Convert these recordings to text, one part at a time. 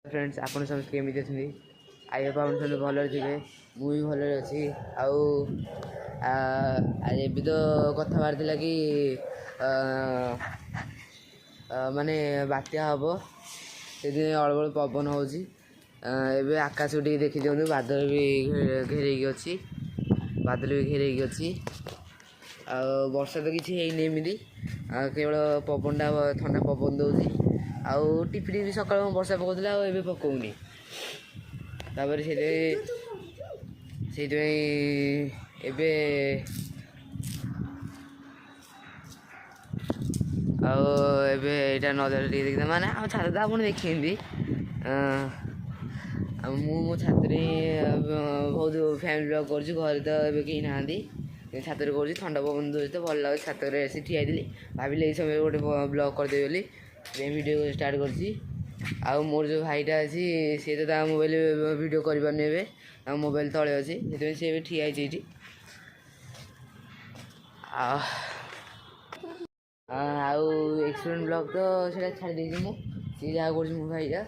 friends आपन समस्त केमी अच्छे आई होप आप सब भल थे मुझे भल अच्छी आबी तो कथा बाहर कि माने बात्या हम से अल्प पवन हो आकाश टी देखी दिखाँ बादल भी घेरे अच्छी बादल भी घेरे अच्छी वर्षा तो किसी है केवल पवनटा ठंडा पवन दौर आउ टिपि टिपि सकाल वर्षा पकाउला ए पकाउनी तापर से एबे नजर देखते माने आम छात तो आप देखी मो छात बहुत फैमिली ब्लॉग कर घरे तो ए कहीं ना छात कर ठंडा पवन दूर तो भल लगे छात ठिया भाविले ये समय गोटे ब्लॉग करदे बोली वीडियो स्टार्ट कर मोर जो भाईटा अच्छी सी तो मोबाइल वीडियो कर मोबाइल तले अच्छी से ठिया ये एक्सीडेंट ब्लॉग तो सीटा छाड़ी सी जहाँ कर मो भाईटा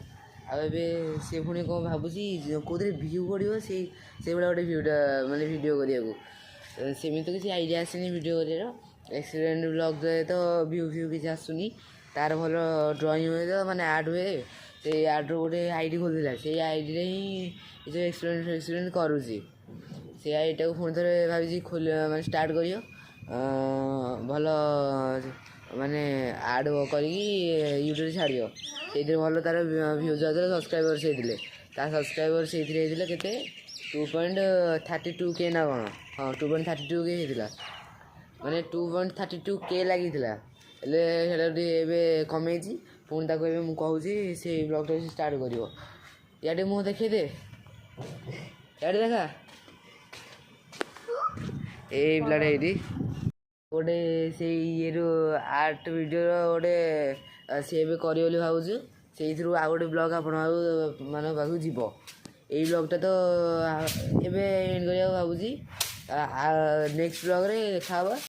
आबे सी पुणी कौन भावुची कौन भ्यू पड़ो से भाया गोटे भ्यूटा मानने वीडियो करने सेमती तो किसी आइडिया आसनी वीडियो कर एक्सीडेंट ब्लॉग तो भ्यू फ्यू किसी आसुनी तार भल ड्रॉइंग हुए तो माने आर्ट हुए से आर्ट गोटे आईडी खोलता से आईडी जो एक्सीडेंट करुँची से आईटा को पुणी थे भाई खोल माने स्टार्ट कर भल माने आड कर यूट्यूब छाड़ से भल तार भ्यूज आते सब्सक्राइबर से सब्सक्राइबर से के 2.32K ना कौन हाँ 2.32K होता माने 2.32K लगी कमे पुणी ताको मुझे से ब्लॉग स्टार्ट कर या मुँह देखे दे या देखा ये पिलाटा ये गोटे से ये आर्ट वीडियो गोटे सी कर भावुँ से आ गए ब्लॉग आप मान पाक जीव यही ब्लॉगटा तो एंड करा भावुँ नेक्स्ट ब्लॉग रे देखा